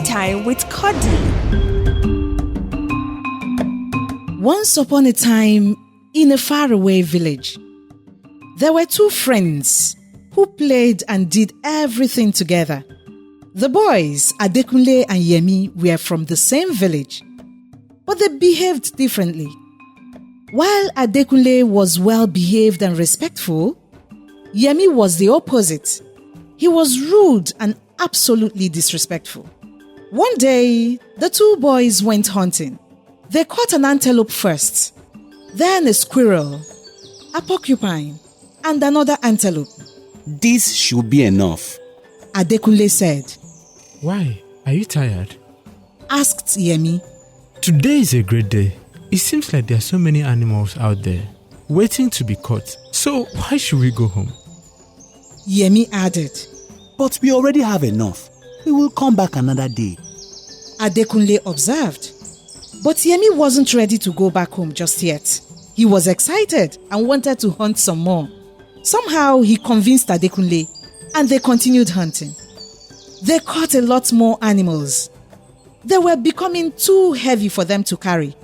Storytime with Kody. Once upon a time, in a faraway village, there were two friends who played and did everything together. The boys, Adekunle and Yemi, were from the same village, but they behaved differently. While Adekunle was well-behaved and respectful, Yemi was the opposite. He was rude and absolutely disrespectful. One day, the two boys went hunting. They caught an antelope first, then a squirrel, a porcupine, and another antelope. This should be enough, Adekunle said. Why? Are you tired? Asked Yemi. Today is a great day. It seems like there are so many animals out there waiting to be caught. So why should we go home? Yemi added. but we already have enough. We will come back another day. Adekunle observed. But Yemi wasn't ready to go back home just yet. He was excited and wanted to hunt some more. Somehow he convinced Adekunle and they continued hunting. They caught a lot more animals. They were becoming too heavy for them to carry.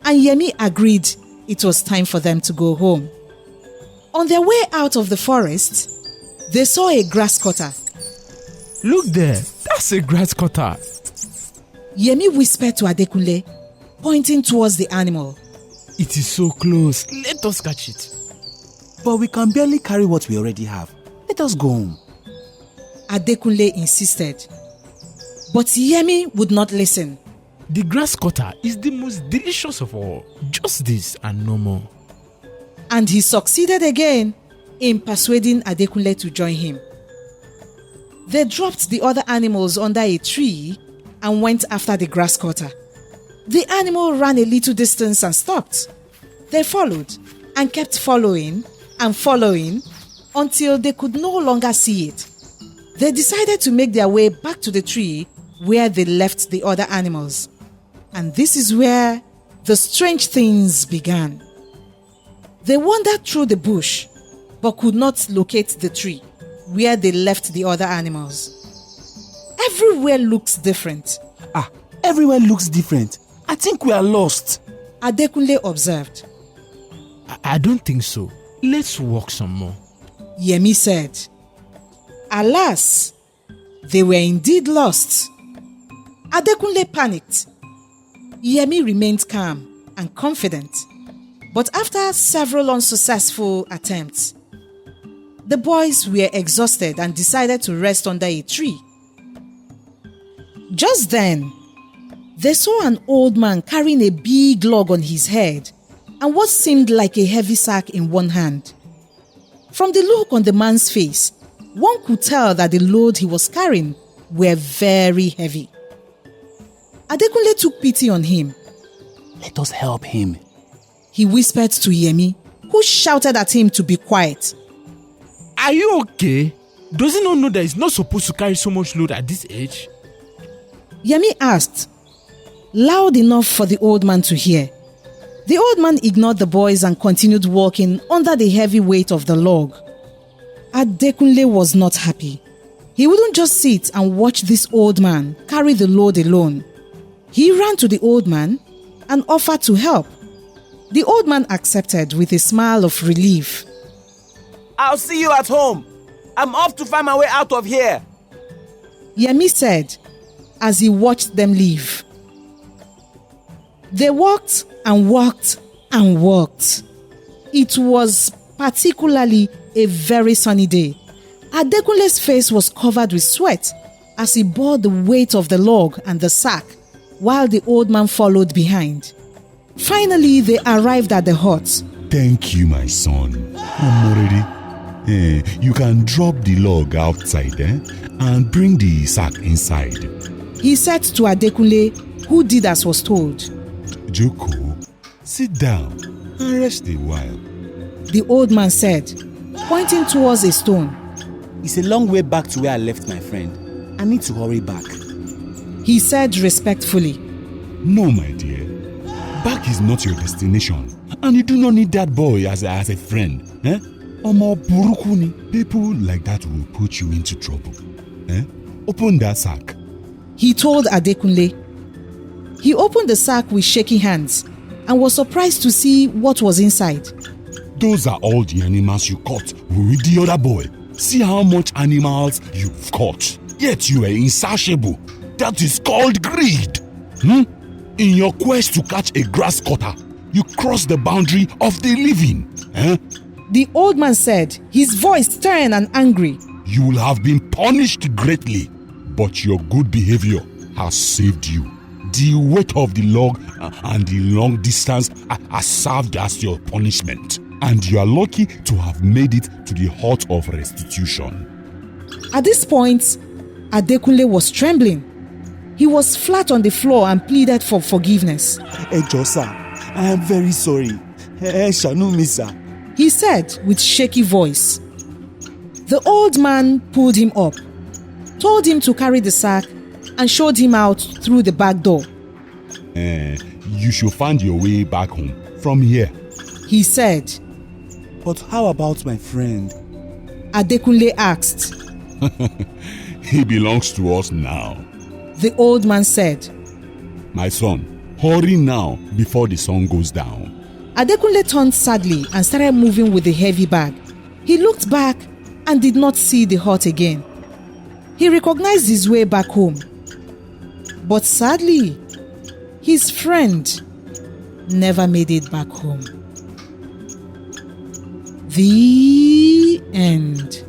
And Yemi agreed it was time for them to go home. On their way out of the forest, they saw a grass cutter. Look there, that's a grass cutter. Yemi whispered to Adekunle, pointing towards the animal. It is so close. Let us catch it. But we can barely carry what we already have. Let us go home. Adekunle insisted. But Yemi would not listen. The grass cutter is the most delicious of all. Just this and no more. And he succeeded again in persuading Adekunle to join him. They dropped the other animals under a tree and went after the grass cutter. The animal ran a little distance and stopped. They followed and kept following and following until they could no longer see it. They decided to make their way back to the tree where they left the other animals. And this is where the strange things began. They wandered through the bush but could not locate the tree where they left the other animals. Everywhere looks different. Everywhere looks different. I think we are lost. Adekunle observed. I don't think so. Let's walk some more. Yemi said. Alas, they were indeed lost. Adekunle panicked. Yemi remained calm and confident. But after several unsuccessful attempts, the boys were exhausted and decided to rest under a tree. Just then, they saw an old man carrying a big log on his head and what seemed like a heavy sack in one hand. From the look on the man's face, one could tell that the load he was carrying were very heavy. Adekunle took pity on him. Let us help him. He whispered to Yemi, who shouted at him to be quiet. Are you okay? Does he not know that he's not supposed to carry so much load at this age? Yemi asked, loud enough for the old man to hear. The old man ignored the boys and continued walking under the heavy weight of the log. Adekunle was not happy. He wouldn't just sit and watch this old man carry the load alone. He ran to the old man and offered to help. The old man accepted with a smile of relief. I'll see you at home. I'm off to find my way out of here. Yemi said as he watched them leave. They walked and walked and walked. It was particularly a very sunny day. Adekunle's face was covered with sweat as he bore the weight of the log and the sack while the old man followed behind. Finally, they arrived at the hut. Thank you, my son. I'm ready. You can drop the log outside and bring the sack inside. He said to Adekunle, who did as was told. Joko, sit down and rest a while. The old man said, pointing towards a stone. It's a long way back to where I left my friend. I need to hurry back. He said respectfully. No, my dear. Back is not your destination. And you do not need that boy as a friend. Omo burukuni. People like that will put you into trouble. Open that sack. he told Adekunle. He opened the sack with shaky hands and was surprised to see what was inside. Those are all the animals you caught with the other boy. See how much animals you've caught. Yet you are insatiable. That is called greed. In your quest to catch a grass cutter, you cross the boundary of the living. The old man said, his voice stern and angry. You will have been punished greatly, but your good behavior has saved you. The weight of the log and the long distance are served as your punishment, and you are lucky to have made it to the hut of restitution. At this point, Adekunle was trembling. He was flat on the floor and pleaded for forgiveness. Ejo sir, I am very sorry. Shanu mi sir. He said with shaky voice. The old man pulled him up, told him to carry the sack, and showed him out through the back door. You should find your way back home from here. He said. But how about my friend? Adekunle asked. He belongs to us now. The old man said. My son, hurry now before the sun goes down. Adekunle turned sadly and started moving with the heavy bag. He looked back and did not see the hut again. He recognized his way back home. But sadly, his friend never made it back home. The end.